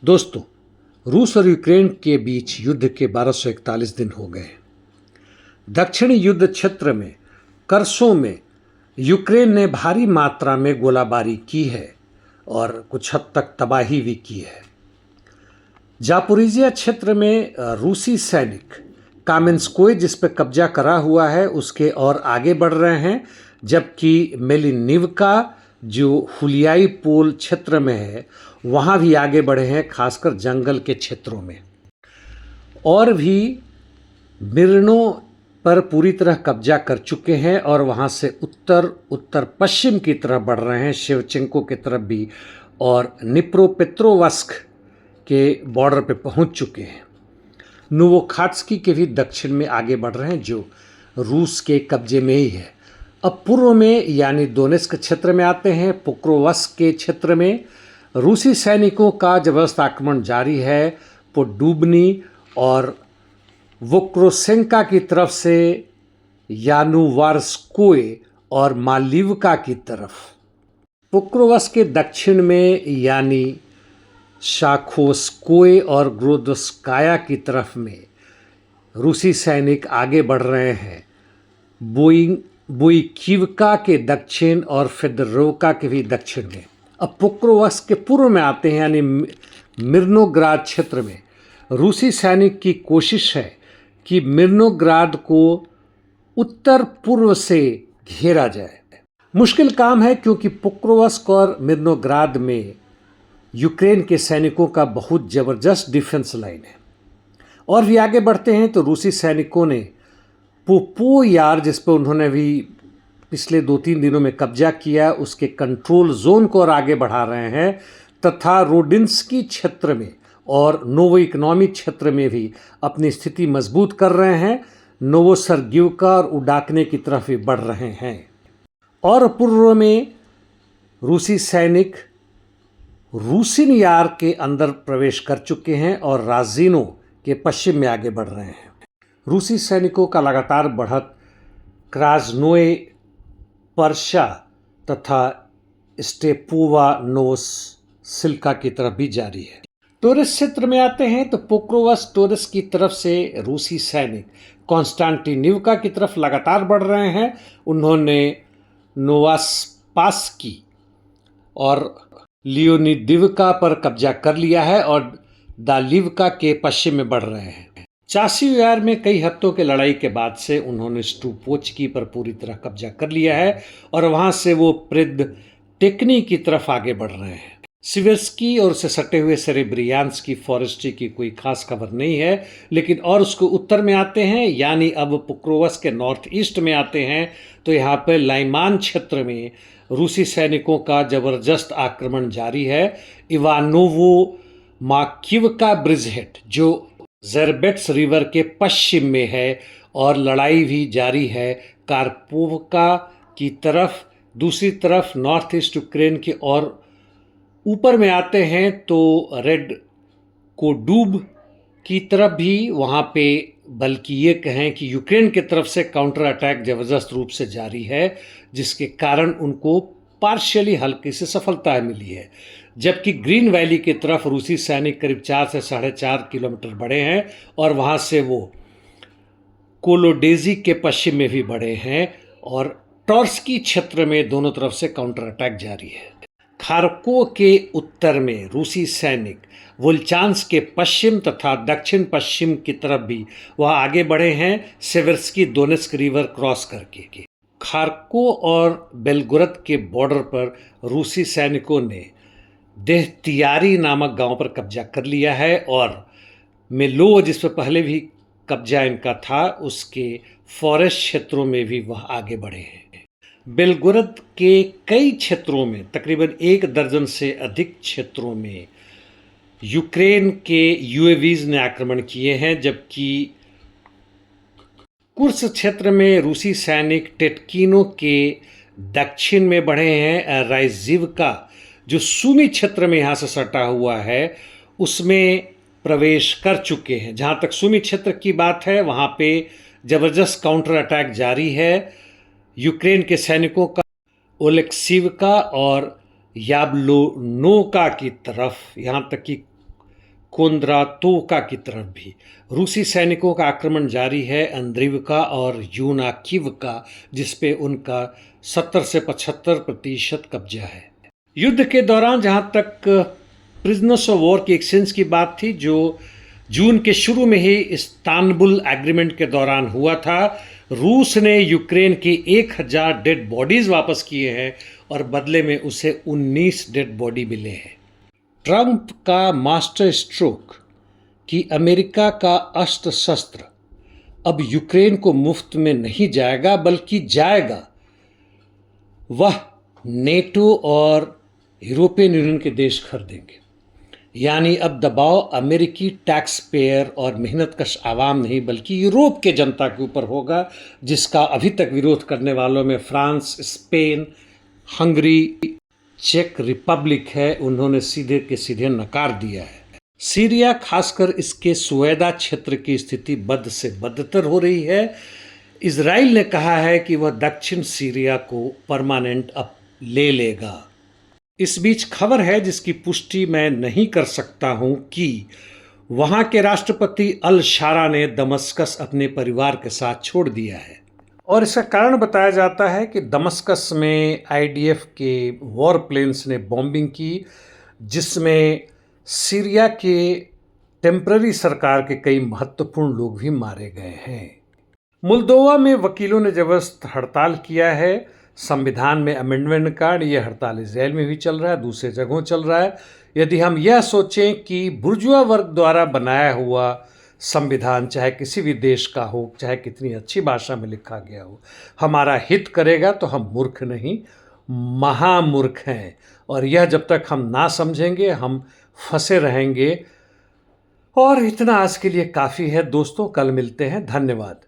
दोस्तों, रूस और यूक्रेन के बीच युद्ध के 1241 दिन हो गए। दक्षिणी युद्ध क्षेत्र में कर्सों में यूक्रेन ने भारी मात्रा में गोलाबारी की है और कुछ हद तक तबाही भी की है। जापोरिजिया क्षेत्र में रूसी सैनिक कामेंस्कोय जिस पर कब्जा करा हुआ है उसके और आगे बढ़ रहे हैं, जबकि मेलिनिवका जो हुलियाई पोल क्षेत्र में है वहाँ भी आगे बढ़े हैं, खासकर जंगल के क्षेत्रों में। और भी मिर्नो पर पूरी तरह कब्जा कर चुके हैं और वहाँ से उत्तर पश्चिम की तरफ बढ़ रहे हैं, शेवचेंको की तरफ भी, और निप्रोपेट्रोवस्क के बॉर्डर पे पहुँच चुके हैं। नोवोखात्स्की के भी दक्षिण में आगे बढ़ रहे हैं जो रूस के कब्जे में ही है। अब पूर्व में यानी दोनेत्स्क क्षेत्र में आते हैं। पोक्रोवस्क के क्षेत्र में रूसी सैनिकों का जबरदस्त आक्रमण जारी है। पोडुब्नी और वोक्रोसेंका की तरफ से यानुवार्स्कोय और मालिवका की तरफ। पोक्रोवस्क के दक्षिण में यानी शाखोस्कोय और ग्रोदस्काया की तरफ में रूसी सैनिक आगे बढ़ रहे हैं। बोइकिवका के दक्षिण और फेदरोवका के भी दक्षिण में। अब पोक्रोवस्क के पूर्व में आते हैं यानी मिर्नोग्राद क्षेत्र में रूसी सैनिक की कोशिश है कि मिर्नोग्राद को उत्तर पूर्व से घेरा जाए। मुश्किल काम है क्योंकि पोक्रोवस्क और मिर्नोग्राद में यूक्रेन के सैनिकों का बहुत ज़बरदस्त डिफेंस लाइन है। और भी आगे बढ़ते हैं तो रूसी सैनिकों ने पोपोयार, जिस पर उन्होंने भी पिछले 2-3 दिनों में कब्जा किया, उसके कंट्रोल जोन को और आगे बढ़ा रहे हैं, तथा रोडिन्स्की क्षेत्र में और नोवो इकोनॉमिक क्षेत्र में भी अपनी स्थिति मजबूत कर रहे हैं। नोवोसर्गिवका और उडाकने की तरफ भी बढ़ रहे हैं। और पूर्व में रूसी सैनिक रूसिन यार के अंदर प्रवेश कर चुके हैं और राजिनो के पश्चिम में आगे बढ़ रहे हैं। रूसी सैनिकों का लगातार बढ़त क्राजनोए पर्शा तथा स्टेपोवा नोवोसिल्का की तरफ भी जारी है। टोरेस क्षेत्र में आते हैं तो पोक्रोवस्क टोरेस की तरफ से रूसी सैनिक कॉन्स्टांटिनिवका की तरफ लगातार बढ़ रहे हैं। उन्होंने नोवास्पास्की और लियोनिडिवका पर कब्जा कर लिया है और दालिवका के पश्चिम में बढ़ रहे हैं। चासियोयार में कई हफ्तों के लड़ाई के बाद से उन्होंने स्टूपोचकी पर पूरी तरह कब्जा कर लिया है और वहां से वो प्रिद टेक्नी की तरफ आगे बढ़ रहे हैं। सिवेर्स्की और उससे सटे हुए सेरेब्रियांस्की फॉरेस्ट्री की कोई खास खबर नहीं है, लेकिन और उसको उत्तर में आते हैं यानी अब पोक्रोवस्क के नॉर्थ ईस्ट में आते हैं तो यहाँ पर लाइमान क्षेत्र में रूसी सैनिकों का जबरदस्त आक्रमण जारी है। इवानोवो माकिवका ब्रिजहेड जो ज़ेरबेट्स रिवर के पश्चिम में है और लड़ाई भी जारी है कार्पोवका की तरफ। दूसरी तरफ नॉर्थ ईस्ट यूक्रेन के और ऊपर में आते हैं तो रेड कोडूब की तरफ भी, वहाँ पे बल्कि ये कहें कि यूक्रेन की तरफ से काउंटर अटैक ज़बरदस्त रूप से जारी है, जिसके कारण उनको पार्शियली हल्की से सफलता मिली है। जबकि ग्रीन वैली की तरफ रूसी सैनिक करीब 4 से 4.5 किलोमीटर बढ़े हैं और वहाँ से वो कोलोडेजी के पश्चिम में भी बढ़े हैं और टॉर्स्की क्षेत्र में दोनों तरफ से काउंटर अटैक जारी है। खार्को के उत्तर में रूसी सैनिक वोल्चांस के पश्चिम तथा दक्षिण पश्चिम की तरफ भी वह आगे बढ़े हैं, सेवेर्स्की दोनेत्स्क रिवर क्रॉस करके। खार्को और बेलगोरद के बॉर्डर पर रूसी सैनिकों ने देहतियारी नामक गांव पर कब्जा कर लिया है और मेलो, जिस पर पहले भी कब्जा इनका था, उसके फॉरेस्ट क्षेत्रों में भी वह आगे बढ़े हैं। बेलगोरद के कई क्षेत्रों में, तकरीबन 1 दर्जन से अधिक क्षेत्रों में यूक्रेन के यूएवीज ने आक्रमण किए हैं, जबकि कुर्स क्षेत्र में रूसी सैनिक टेटकिनो के दक्षिण में बढ़े हैं। राइजिवका जो सुमी क्षेत्र में यहाँ से सटा हुआ है उसमें प्रवेश कर चुके हैं। जहाँ तक सुमी क्षेत्र की बात है वहाँ पे ज़बरदस्त काउंटर अटैक जारी है यूक्रेन के सैनिकों का। ओलेक्सिवका और याब्लोनोका की तरफ, यहाँ तक कि कोंद्रातोवका की तरफ भी। रूसी सैनिकों का आक्रमण जारी है अंद्रीवका और यूनाकिवका, जिस पे उनका 70 से 75% कब्जा है। युद्ध के दौरान जहां तक प्रिजनर्स ऑफ वॉर की एक्सचेंज की बात थी, जो जून के शुरू में ही इस्तांबुल एग्रीमेंट के दौरान हुआ था, रूस ने यूक्रेन की 1000 डेड बॉडीज वापस किए हैं और बदले में उसे 19 डेड बॉडी मिले हैं। ट्रंप का मास्टर स्ट्रोक कि अमेरिका का अस्त्र शस्त्र अब यूक्रेन को मुफ्त में नहीं जाएगा बल्कि जाएगा, वह नेटो और यूरोपियन यूनियन के देश खरीदेंगे। यानी अब दबाव अमेरिकी टैक्स पेयर और मेहनतकश आवाम नहीं बल्कि यूरोप के जनता के ऊपर होगा, जिसका अभी तक विरोध करने वालों में फ्रांस, स्पेन, हंगरी, चेक रिपब्लिक है। उन्होंने सीधे के सीधे नकार दिया है। सीरिया, खासकर इसके सुवेदा क्षेत्र की स्थिति बद से बदतर हो रही है। इजराइल ने कहा है कि वह दक्षिण सीरिया को परमानेंट अब ले लेगा। इस बीच खबर है जिसकी पुष्टि मैं नहीं कर सकता हूं कि वहां के राष्ट्रपति अल शारा ने दमस्कस अपने परिवार के साथ छोड़ दिया है और इसका कारण बताया जाता है कि दमस्कस में आईडीएफ के वॉर प्लेन्स ने बॉम्बिंग की, जिसमें सीरिया के टेम्पररी सरकार के कई महत्वपूर्ण लोग भी मारे गए हैं। मोल्दोवा में वकीलों ने जबरदस्त हड़ताल किया है। संविधान में अमेंडमेंट का ये हड़ताल इजराइल में भी चल रहा है, दूसरे जगहों चल रहा है। यदि हम यह सोचें कि बुर्जुआ वर्ग द्वारा बनाया हुआ संविधान चाहे किसी भी देश का हो, चाहे कितनी अच्छी भाषा में लिखा गया हो, हमारा हित करेगा तो हम मूर्ख नहीं, महामूर्ख हैं। और यह जब तक हम ना समझेंगे हम फंसे रहेंगे। और इतना आज के लिए काफ़ी है दोस्तों, कल मिलते हैं। धन्यवाद।